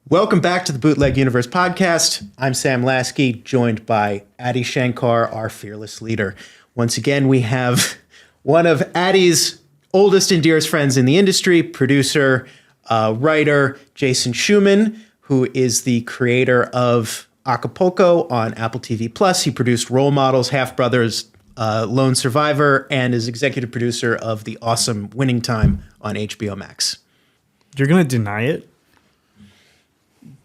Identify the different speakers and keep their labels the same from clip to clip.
Speaker 1: Welcome back to the Bootleg Universe podcast. I'm Sam Lasky, joined by Adi Shankar, our fearless leader. Once again, we have one of Adi's oldest and dearest friends in the industry, producer, writer, Jason Shuman, who is the creator of Acapulco on Apple TV+. He produced Role Models, Half Brothers, Lone Survivor, and is executive producer of the awesome Winning Time on HBO Max.
Speaker 2: You're going to deny it?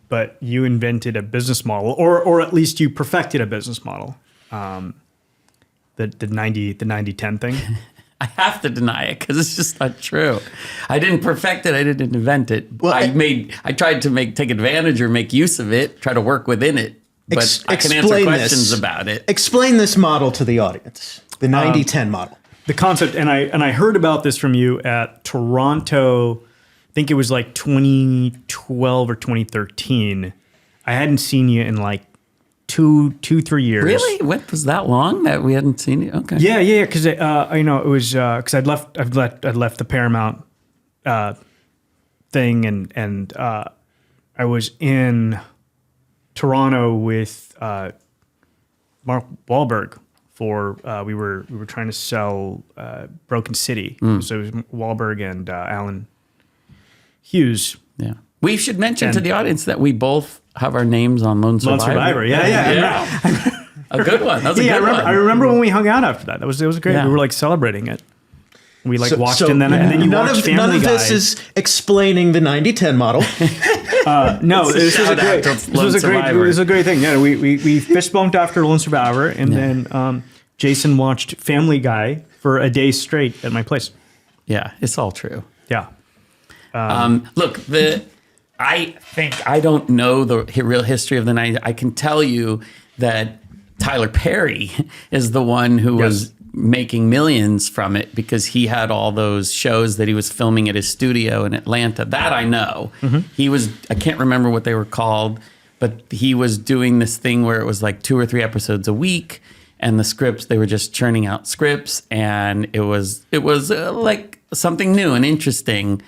Speaker 2: But you invented a business model, or at least you perfected a business model. The 90-10 thing.
Speaker 3: I have to deny it because it's just not true. I didn't perfect it. I didn't invent it. Well, I tried to take advantage or make use of it, try to work within it. But I can answer questions about it.
Speaker 1: Explain this model to the audience, the 90-10 model.
Speaker 2: The concept, and I heard about this from you at Toronto. I think it was like 2012 or 2013. I hadn't seen you in like 3 years.
Speaker 3: Really? What was that long that we hadn't seen you? Okay.
Speaker 2: Yeah. Because it was because I'd left the Paramount thing, and I was in Toronto with Mark Wahlberg for we were trying to sell Broken City. So it was Wahlberg and Alan Hughes.
Speaker 3: Yeah. We should mention to the audience that we both have our names on Lone Survivor.
Speaker 2: Lone Survivor, yeah.
Speaker 3: A good one. That was a good one.
Speaker 2: I remember when we hung out after that. It was great. Yeah. We were like celebrating it. We watched and then you watched Family Guy. None of
Speaker 1: this is explaining the 90-10 model.
Speaker 2: No, this was a great thing. Yeah, we fist bumped after Lone Survivor, and then Jason watched Family Guy for a day straight at my place.
Speaker 3: Yeah, it's all true.
Speaker 2: Yeah.
Speaker 3: Look, I think I don't know the real history of the 90s. I can tell you that Tyler Perry is the one who was making millions from it because he had all those shows that he was filming at his studio in Atlanta. That I know. Mm-hmm. I can't remember what they were called, but he was doing this thing where it was like 2 or 3 episodes a week, and the scripts, they were just churning out scripts, and it was like something new and interesting.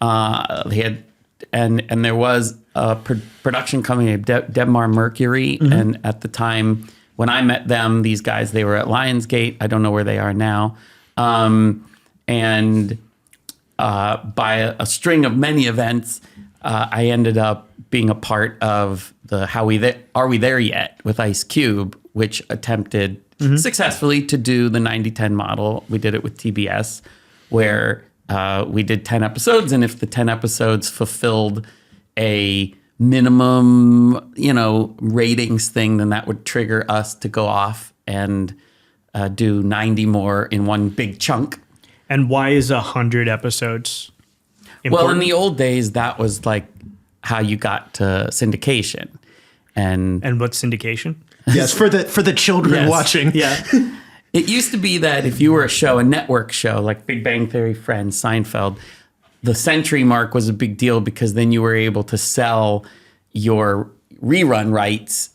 Speaker 3: He had, and there was a production company, Debmar Mercury, mm-hmm. and at the time when I met them, these guys, they were at Lionsgate. I don't know where they are now, and by a string of many events, I ended up being a part of the Are We There Yet with Ice Cube, which attempted mm-hmm. successfully to do the 90-10 model. We did it with TBS, where we did 10 episodes, and if the 10 episodes fulfilled a minimum, ratings thing, then that would trigger us to go off and do 90 more in one big chunk.
Speaker 2: And why is 100 episodes important?
Speaker 3: Well, in the old days, that was like how you got to syndication. And
Speaker 2: what's syndication?
Speaker 1: Yes, for the children watching.
Speaker 2: Yeah.
Speaker 3: It used to be that if you were a network show, like Big Bang Theory, Friends, Seinfeld, the century mark was a big deal because then you were able to sell your rerun rights.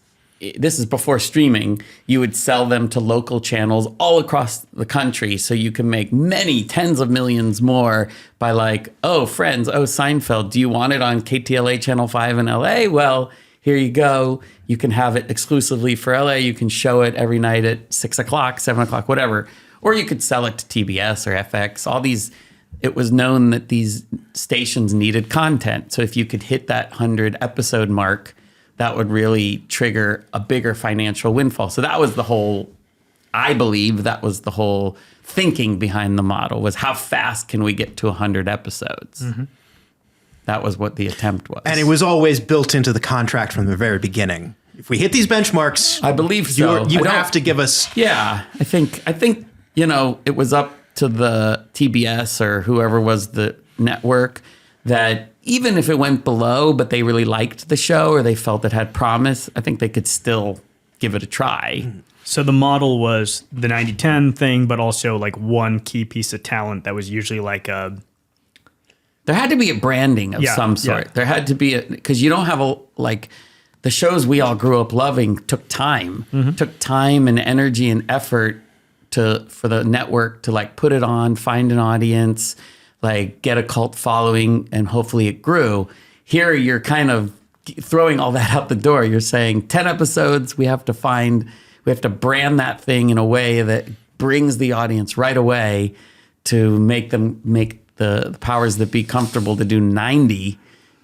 Speaker 3: This is before streaming. You would sell them to local channels all across the country, so you can make many tens of millions more by like, oh, Friends, oh, Seinfeld, do you want it on KTLA Channel 5 in LA? Well, here you go. You can have it exclusively for LA. You can show it every night at 6 o'clock, 7 o'clock, whatever. Or you could sell it to TBS or FX. All these, it was known that these stations needed content. So if you could hit that 100 episode mark, that would really trigger a bigger financial windfall. So that was I believe that was the whole thinking behind the model, was how fast can we get to 100 episodes? Mm-hmm. That was what the attempt was.
Speaker 1: And it was always built into the contract from the very beginning. If we hit these benchmarks,
Speaker 3: I believe so.
Speaker 1: You have to give us.
Speaker 3: Yeah, I think it was up to the TBS or whoever was the network that even if it went below, but they really liked the show or they felt it had promise, I think they could still give it a try.
Speaker 2: So the model was the 90-10 thing, but also like one key piece of talent that was usually like a...
Speaker 3: There had to be a branding of some sort. Yeah. There had to be because you don't have the shows we all grew up loving took time and energy and effort for the network to like put it on, find an audience, like get a cult following, and hopefully it grew. Here you're kind of throwing all that out the door. You're saying 10 episodes, we have to brand that thing in a way that brings the audience right away to make the powers that be comfortable to do 90,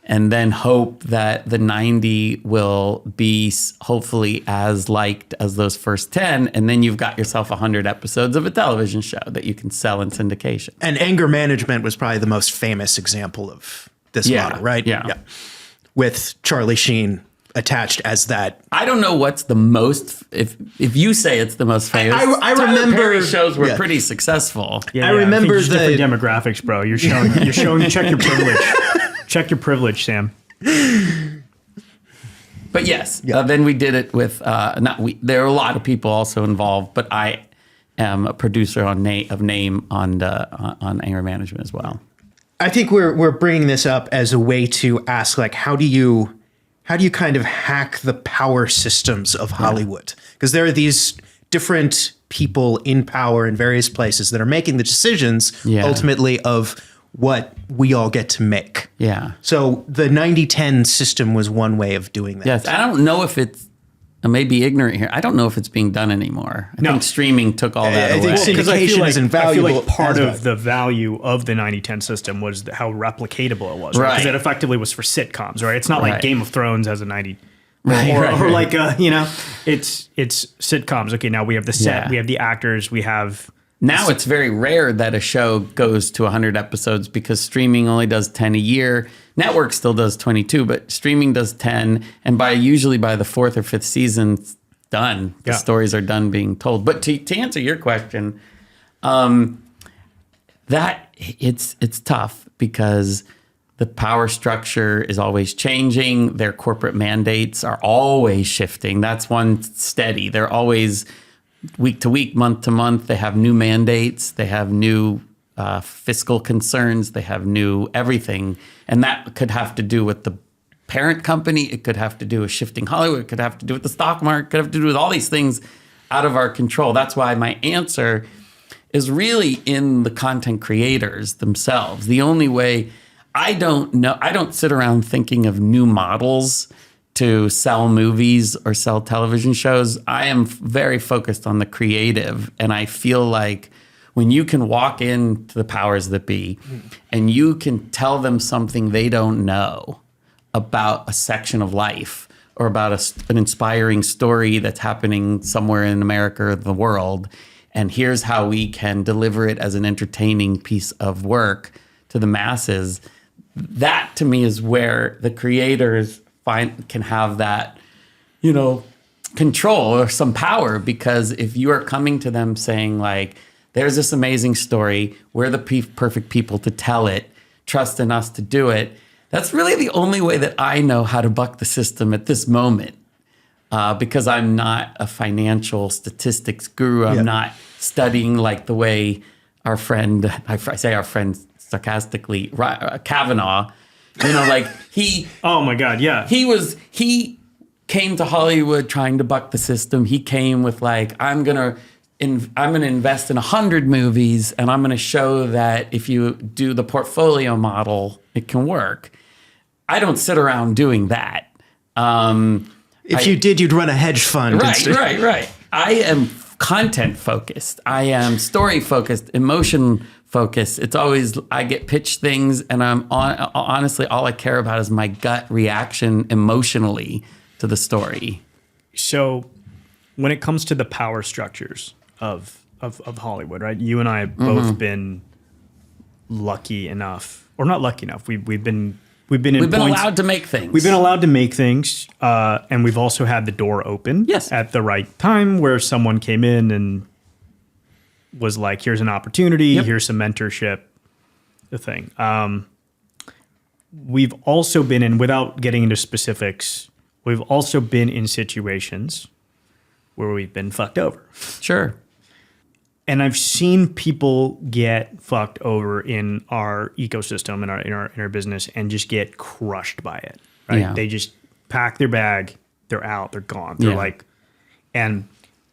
Speaker 3: and then hope that the 90 will be hopefully as liked as those first 10. And then you've got yourself 100 episodes of a television show that you can sell in syndication.
Speaker 1: And Anger Management was probably the most famous example of this model, right?
Speaker 3: Yeah.
Speaker 1: With Charlie Sheen attached as that.
Speaker 3: I don't know what's the most, if you say it's the most famous.
Speaker 1: I
Speaker 3: Tyler
Speaker 1: remember
Speaker 3: Perry shows were pretty successful.
Speaker 1: I remember
Speaker 2: think there's different demographics, bro. You're showing, check your privilege. Check your privilege, Sam.
Speaker 3: But yes, then we did it with, there are a lot of people also involved, but I am a producer of name on Anger Management as well.
Speaker 1: I think we're bringing this up as a way to ask, like, how do you kind of hack the power systems of Hollywood? Because there are these different people in power in various places that are making the decisions ultimately of what we all get to make.
Speaker 3: Yeah.
Speaker 1: So the 90-10 system was one way of doing that.
Speaker 3: Yes. I don't know if it's, I may be ignorant here. I don't know if it's being done anymore. I think streaming took all that away.
Speaker 1: I think syndication is invaluable.
Speaker 2: I feel like part of the value of the 90-10 system was how replicatable it was. Because it effectively was for sitcoms, right? It's not like Game of Thrones has a 90. Or like, it's sitcoms. Okay, now we have the set, we have the actors, we have...
Speaker 3: Now it's very rare that a show goes to 100 episodes because streaming only does 10 a year. Network still does 22, but streaming does 10. And usually by the 4th or 5th season, it's done. The stories are done being told. But to answer your question, that it's tough because the power structure is always changing. Their corporate mandates are always shifting. That's one steady. They're always week to week, month to month. They have new mandates. They have new fiscal concerns. They have new everything. And that could have to do with the parent company. It could have to do with shifting Hollywood. It could have to do with the stock market. It could have to do with all these things out of our control. That's why my answer is really in the content creators themselves. The only way, I don't sit around thinking of new models to sell movies or sell television shows. I am very focused on the creative. And I feel like when you can walk into the powers that be and you can tell them something they don't know about a section of life or about an inspiring story that's happening somewhere in America or the world, and here's how we can deliver it as an entertaining piece of work to the masses, that to me is where the creators can have that, control or some power. Because if you are coming to them saying like, there's this amazing story, we're the perfect people to tell it, trust in us to do it. That's really the only way that I know how to buck the system at this moment. Because I'm not a financial statistics guru. I'm not studying like the way our friend, I say our friend sarcastically, Kavanaugh, he...
Speaker 2: Oh my God, yeah.
Speaker 3: He came to Hollywood trying to buck the system. He came with like, I'm gonna invest in 100 movies and I'm gonna show that if you do the portfolio model, it can work. I don't sit around doing that.
Speaker 1: If you did, you'd run a hedge fund.
Speaker 3: Right. I am content focused. I am story focused, emotion focused. It's always, I get pitched things and honestly, all I care about is my gut reaction emotionally to the story.
Speaker 2: So when it comes to the power structures of Hollywood, right? You and I have both been lucky enough, or not lucky enough. We've been
Speaker 3: allowed to make things.
Speaker 2: We've been allowed to make things, and we've also had the door open at the right time where someone came in and was like, here's an opportunity, here's some mentorship, the thing. We've also been in, without getting into specifics, we've also been in situations where we've been fucked over.
Speaker 3: Sure.
Speaker 2: And I've seen people get fucked over in our ecosystem, in our business, and just get crushed by it. Right?
Speaker 3: Yeah.
Speaker 2: They just pack their bag, they're out, they're gone. They're like, and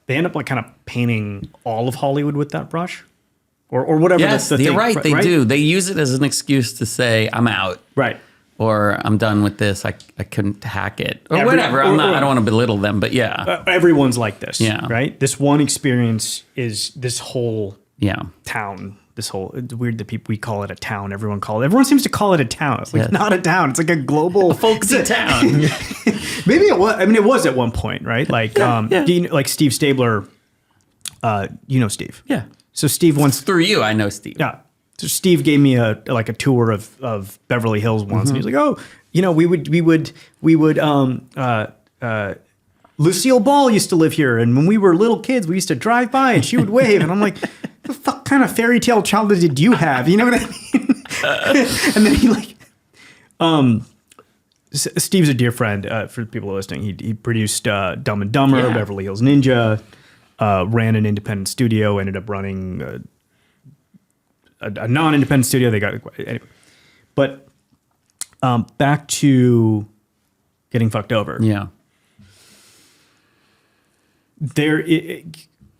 Speaker 2: they end up like kind of painting all of Hollywood with that brush, or whatever.
Speaker 3: Yes,
Speaker 2: the
Speaker 3: you're
Speaker 2: thing,
Speaker 3: right. They do. They use it as an excuse to say, "I'm out."
Speaker 2: Right.
Speaker 3: or I'm done with this. I couldn't hack it or
Speaker 2: Yeah,
Speaker 3: whatever.
Speaker 2: or-
Speaker 3: I don't want to belittle them, but yeah.
Speaker 2: Everyone's like this,
Speaker 3: Yeah.
Speaker 2: right? This one experience is this whole
Speaker 3: Yeah.
Speaker 2: town. It's weird that we call it a town. Everyone seems to call it a town. It's like
Speaker 3: Yes.
Speaker 2: not a town. It's like a global
Speaker 3: Folksy town.
Speaker 2: Maybe it was. I mean, it was at one point, right? Like,
Speaker 3: yeah.
Speaker 2: like Steve Stabler. You know Steve.
Speaker 3: Yeah.
Speaker 2: So Steve once.
Speaker 3: Through you, I know Steve.
Speaker 2: Yeah. So Steve gave me a tour of Beverly Hills once, and he was like, "Oh, we would Lucille Ball used to live here, and when we were little kids, we used to drive by, and she would wave." And I'm like, "The fuck kind of fairy tale childhood did you have?" You know what I mean? And then he Steve's a dear friend. For people listening, he produced Dumb and Dumber,
Speaker 3: Yeah.
Speaker 2: Beverly Hills Ninja, ran an independent studio, ended up running a non-independent studio. They got anyway. But back to getting fucked over.
Speaker 3: Yeah.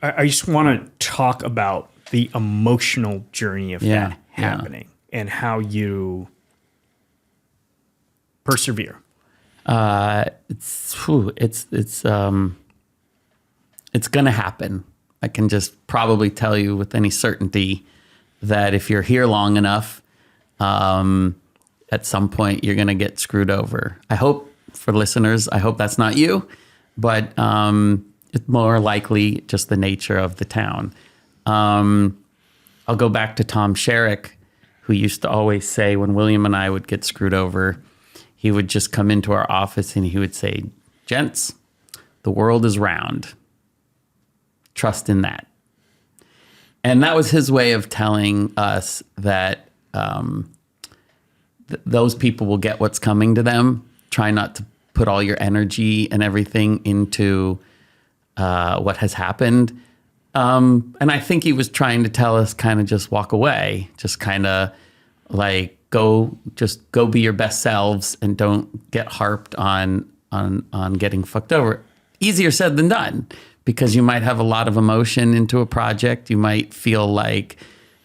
Speaker 2: I just want to talk about the emotional journey of
Speaker 3: Yeah,
Speaker 2: that happening and how you persevere.
Speaker 3: It's gonna happen. I can just probably tell you with any certainty that if you're here long enough, at some point you're gonna get screwed over. I hope for listeners, I hope that's not you, but it's more likely just the nature of the town. I'll go back to Tom Sherrick, who used to always say when William and I would get screwed over, he would just come into our office and he would say, "Gents, the world is round. Trust in that." And that was his way of telling us that those people will get what's coming to them. Try not to put all your energy and everything into what has happened. And I think he was trying to tell us kind of just walk away, just kind of like go be your best selves and don't get harped on getting fucked over. Easier said than done, because you might have a lot of emotion into a project. You might feel like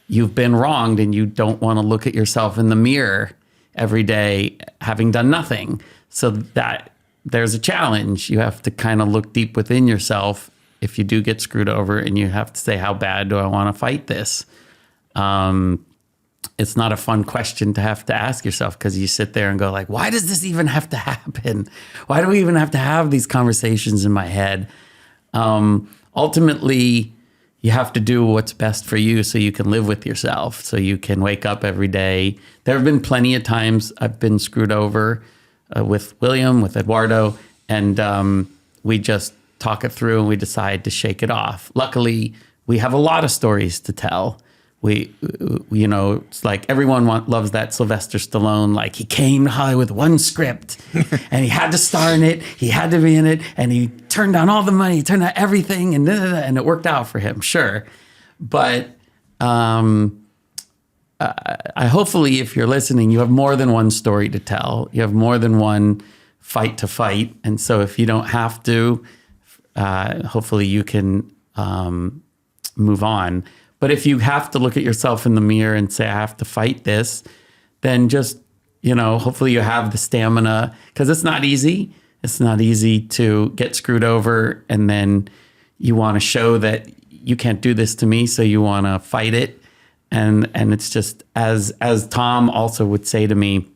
Speaker 3: you've been wronged and you don't want to look at yourself in the mirror every day having done nothing. So that there's a challenge. You have to kind of look deep within yourself if you do get screwed over, and you have to say, how bad do I want to fight this? It's not a fun question to have to ask yourself, because you sit there and go like, why does this even have to happen? Why do we even have to have these conversations in my head? Ultimately, you have to do what's best for you so you can live with yourself, so you can wake up every day. There have been plenty of times I've been screwed over with William, with Eduardo, and we just talk it through and we decide to shake it off. Luckily, we have a lot of stories to tell. It's like everyone loves that Sylvester Stallone, like he came to Hollywood with one script and he had to star in it. He had to be in it, and he turned down all the money, he turned down everything, and it worked out for him. Sure. But hopefully if you're listening, you have more than one story to tell. You have more than one fight to fight. And so if you don't have to, hopefully you can move on. But if you have to look at yourself in the mirror and say, I have to fight this, then just, hopefully you have the stamina, because it's not easy. It's not easy to get screwed over, and then you want to show that you can't do this to me, so you want to fight it. And it's just, as Tom also would say to me,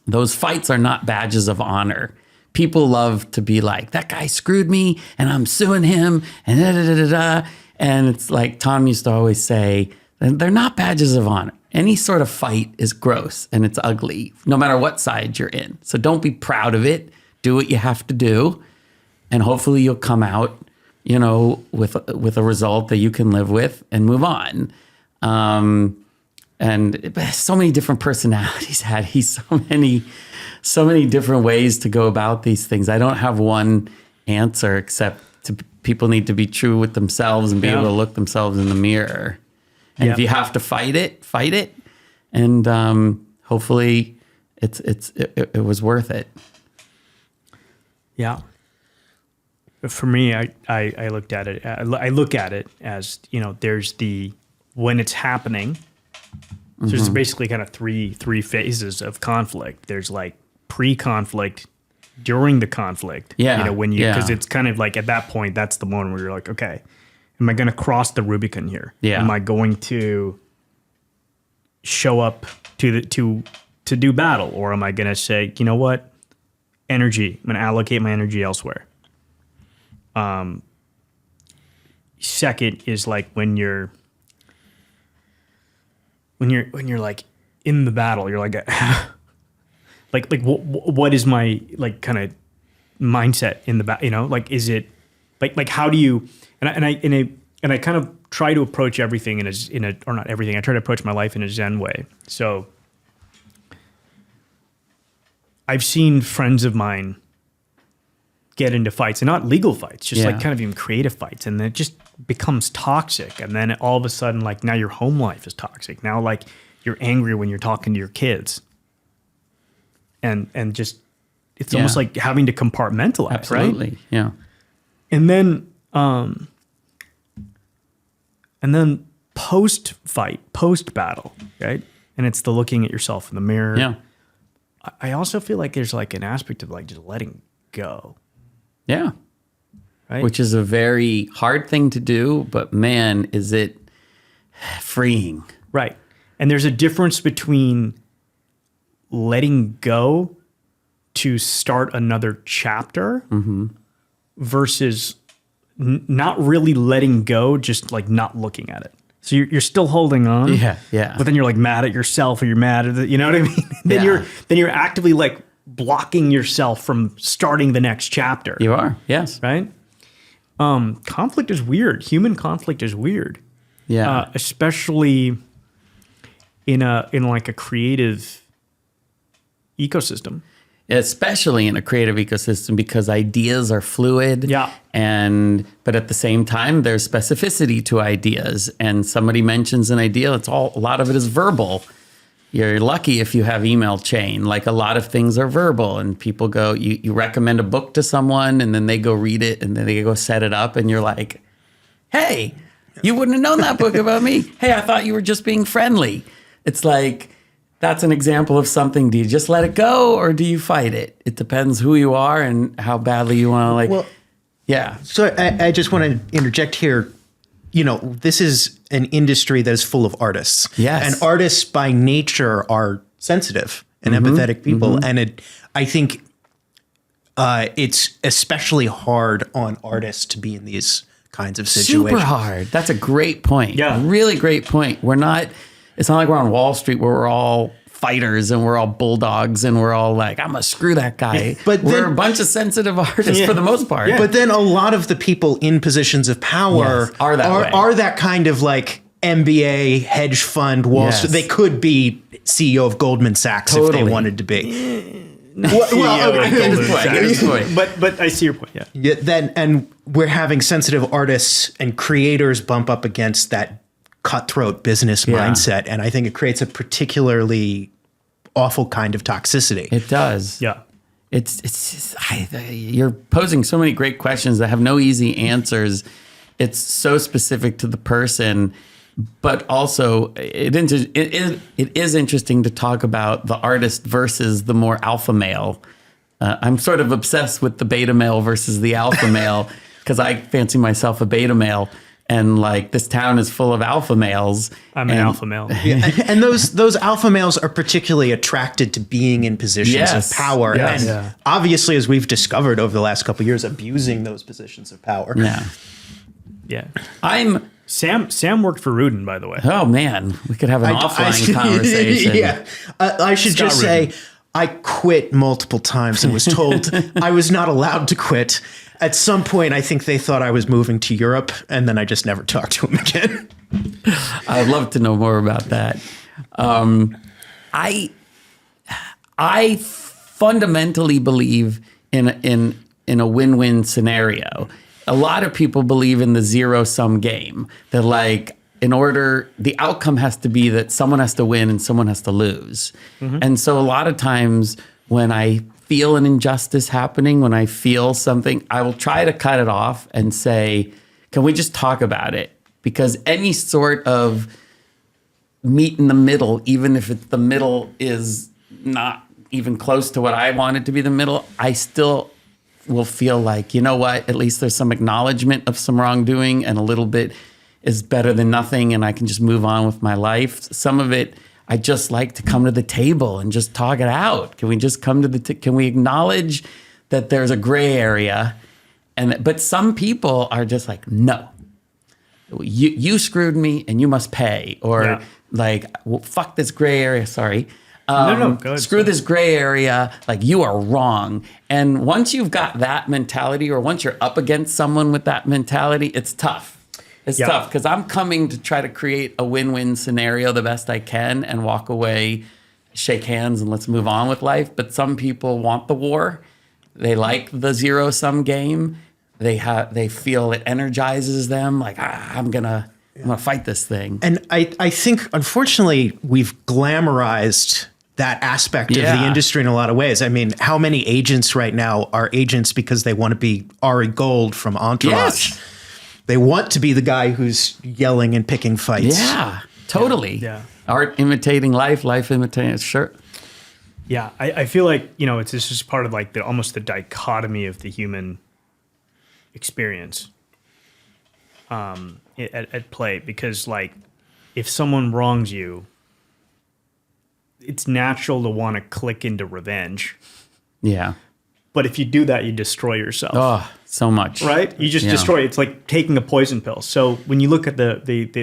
Speaker 3: those fights are not badges of honor. People love to be like, that guy screwed me and I'm suing him and da-da-da-da-da. And it's like Tom used to always say, they're not badges of honor. Any sort of fight is gross and it's ugly, no matter what side you're in. So don't be proud of it. Do what you have to do. And hopefully you'll come out, with a result that you can live with and move on. And so many different personalities had he, so many different ways to go about these things. I don't have one answer, except people need to be true with themselves and be able to look themselves in the mirror. And if you have to fight it, fight it. And hopefully it was worth it.
Speaker 2: Yeah. For me, I looked at it. I look at it as, there's when it's happening, So there's basically kind of three phases of conflict. There's like pre-conflict, during the conflict.
Speaker 3: Yeah.
Speaker 2: When you, because it's kind of like at that point, that's the moment where you're like, okay, am I going to cross the Rubicon here?
Speaker 3: Yeah.
Speaker 2: Am I going to show up to do battle, or am I going to say, you know what, energy? I'm going to allocate my energy elsewhere. Second is like when you're like in the battle, you're like, what is my like kind of mindset in the battle? Like, is it like how do you? And I kind of try to approach everything or not everything. I try to approach my life in a Zen way. So I've seen friends of mine get into fights, and not legal fights, just like kind of even creative fights, and then it just becomes toxic. And then all of a sudden, like now your home life is toxic. Now like you're angry when you're talking to your kids, and just it's almost like having to compartmentalize.
Speaker 3: Absolutely.
Speaker 2: Right?
Speaker 3: Yeah.
Speaker 2: And then post battle, right? And it's the looking at yourself in the mirror.
Speaker 3: Yeah.
Speaker 2: I also feel like there's like an aspect of like just letting go.
Speaker 3: Yeah.
Speaker 2: Right?
Speaker 3: Which is a very hard thing to do, but man, is it freeing.
Speaker 2: Right. And there's a difference between letting go to start another chapter versus not really letting go, just like not looking at it. So you're still holding on.
Speaker 3: Yeah, yeah.
Speaker 2: But then you're like mad at yourself, or you're mad at you know what I mean? Then you're actively like blocking yourself from starting the next chapter.
Speaker 3: You are, yes.
Speaker 2: Right? Conflict is weird. Human conflict is weird.
Speaker 3: Yeah.
Speaker 2: Especially in like a creative ecosystem.
Speaker 3: Especially in a creative ecosystem, because ideas are fluid.
Speaker 2: Yeah.
Speaker 3: But at the same time, there's specificity to ideas. And somebody mentions an idea, a lot of it is verbal. You're lucky if you have email chain. Like a lot of things are verbal, and people go, you recommend a book to someone, and then they go read it, and then they go set it up, and you're like, hey, you wouldn't have known that book about me. Hey, I thought you were just being friendly. It's like, that's an example of something. Do you just let it go, or do you fight it? It depends who you are and how badly you want to yeah.
Speaker 1: So I just want to interject here. This is an industry that is full of artists.
Speaker 3: Yes.
Speaker 1: And artists by nature are sensitive and empathetic people. And I think it's especially hard on artists to be in these kinds of situations.
Speaker 3: Super hard. That's a great point.
Speaker 2: Yeah.
Speaker 3: Really great point. It's not like we're on Wall Street where we're all fighters and we're all bulldogs and we're all like, I'm going to screw that guy.
Speaker 1: But
Speaker 3: we're a bunch of sensitive artists for the most part.
Speaker 1: Yeah. But then a lot of the people in positions of power
Speaker 3: are
Speaker 1: that kind of like MBA, hedge fund, Wall Street. They could be CEO of Goldman Sachs if they wanted to be.
Speaker 3: I get his point.
Speaker 2: But I see your point. Yeah.
Speaker 1: And we're having sensitive artists and creators bump up against that cutthroat business mindset, and I think it creates a particularly awful kind of toxicity.
Speaker 3: It does.
Speaker 2: Yeah.
Speaker 3: You're posing so many great questions that have no easy answers. It's so specific to the person, but also it is interesting to talk about the artist versus the more alpha male. I'm sort of obsessed with the beta male versus the alpha male because I fancy myself a beta male. And like this town is full of alpha males.
Speaker 2: I'm an alpha male.
Speaker 1: And those alpha males are particularly attracted to being in positions of power.
Speaker 2: Yes.
Speaker 1: And obviously, as we've discovered over the last couple of years, abusing those positions of power.
Speaker 3: Yeah.
Speaker 2: Yeah. Sam worked for Rudin, by the way.
Speaker 3: Oh man, we could have an offline conversation.
Speaker 1: Yeah. I should
Speaker 2: Scott
Speaker 1: just
Speaker 2: Rudin.
Speaker 1: say I quit multiple times and was told I was not allowed to quit. At some point, I think they thought I was moving to Europe, and then I just never talked to him again.
Speaker 3: I'd love to know more about that. I fundamentally believe in a win-win scenario. A lot of people believe in the zero-sum game. That like the outcome has to be that someone has to win and someone has to lose. And so a lot of times when I feel an injustice happening, when I feel something, I will try to cut it off and say, can we just talk about it? Because any sort of meet in the middle, even if the middle is not even close to what I want it to be the middle, I still will feel like, you know what, at least there's some acknowledgement of some wrongdoing, and a little bit is better than nothing, and I can just move on with my life. Some of it, I just like to come to the table and just talk it out. Can we just come to can we acknowledge that there's a gray area? But some people are just like, no, you screwed me and you must pay. Or like, well, fuck this gray area, sorry.
Speaker 2: No, go ahead,
Speaker 3: screw this gray area, like you are wrong. And once you've got that mentality, or once you're up against someone with that mentality, it's tough. It's tough because I'm coming to try to create a win-win scenario the best I can and walk away, shake hands, and let's move on with life. But some people want the war. They like the zero-sum game. They feel it energizes them. Like, I'm gonna fight this thing.
Speaker 1: And I think, unfortunately, we've glamorized that aspect of the industry in a lot of ways. I mean, how many agents right now are agents because they want to be Ari Gold from Entourage?
Speaker 3: Yes.
Speaker 1: They want to be the guy who's yelling and picking fights.
Speaker 3: Yeah, totally.
Speaker 2: Yeah.
Speaker 3: Art imitating life, life imitating, sure.
Speaker 2: Yeah, I feel like, it's just part of like almost the dichotomy of the human experience at play, because like if someone wrongs you, it's natural to want to click into revenge.
Speaker 3: Yeah.
Speaker 2: But if you do that, you destroy yourself.
Speaker 3: Oh, so much.
Speaker 2: Right? You just destroy it. It's like taking a poison pill. So when you look at the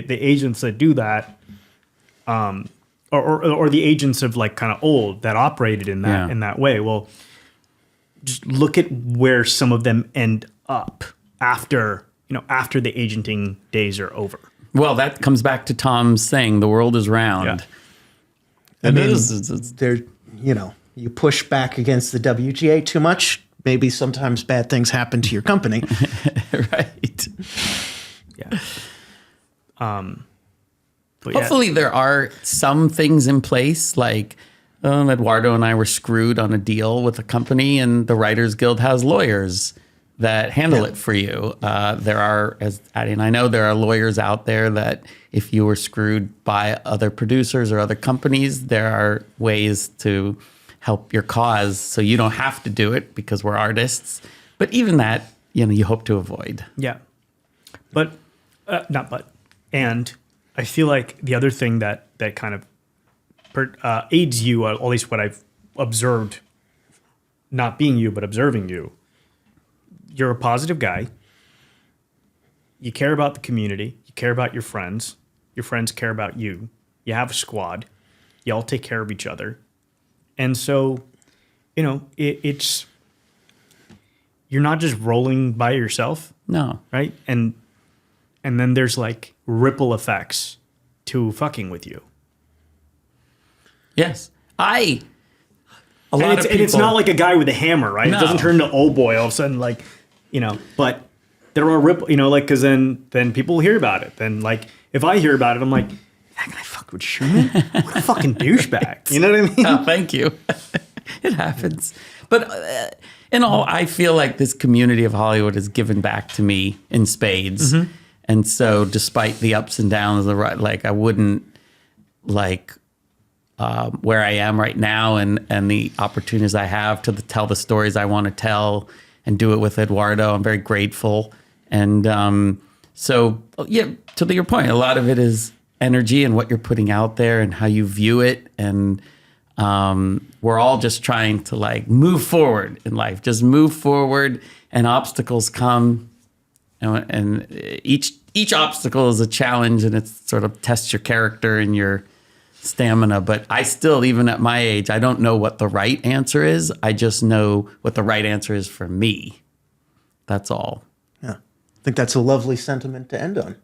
Speaker 2: agents that do that, or the agents of like kind of old that operated in that way, well, just look at where some of them end up after the agenting days are over.
Speaker 3: Well, that comes back to Tom's saying, the world is round.
Speaker 2: Yeah.
Speaker 1: I mean, you push back against the WGA too much, maybe sometimes bad things happen to your company.
Speaker 3: Right.
Speaker 2: Yeah.
Speaker 3: Hopefully there are some things in place, like Eduardo and I were screwed on a deal with a company, and the Writers Guild has lawyers that handle it for you. There are, as Addie and I know, there are lawyers out there that if you were screwed by other producers or other companies, there are ways to help your cause so you don't have to do it because we're artists. But even that, you hope to avoid.
Speaker 2: Yeah. And I feel like the other thing that kind of aids you, at least what I've observed, not being you, but observing you, you're a positive guy. You care about the community. You care about your friends. Your friends care about you. You have a squad. You all take care of each other. And so, it's, you're not just rolling by yourself.
Speaker 3: No.
Speaker 2: Right? And then there's like ripple effects to fucking with you.
Speaker 3: Yes. And
Speaker 2: it's not like a guy with a hammer, right?
Speaker 3: No.
Speaker 2: It doesn't turn into old boy all of a sudden, like, but there are ripple, like, because then people hear about it. Then, like, if I hear about it, I'm like, that guy fucked with Shuman? What a fucking douchebag. You know what I mean?
Speaker 3: Oh, thank you. It happens. But in all, I feel like this community of Hollywood has given back to me in spades. Mm-hmm. And so despite the ups and downs, like I wouldn't like where I am right now and the opportunities I have to tell the stories I want to tell and do it with Eduardo. I'm very grateful. And so, yeah, to your point, a lot of it is energy and what you're putting out there and how you view it. And we're all just trying to like move forward in life, just move forward, and obstacles come. And each obstacle is a challenge, and it sort of tests your character and your stamina. But I still, even at my age, I don't know what the right answer is. I just know what the right answer is for me. That's all.
Speaker 1: Yeah. I think that's a lovely sentiment to end on.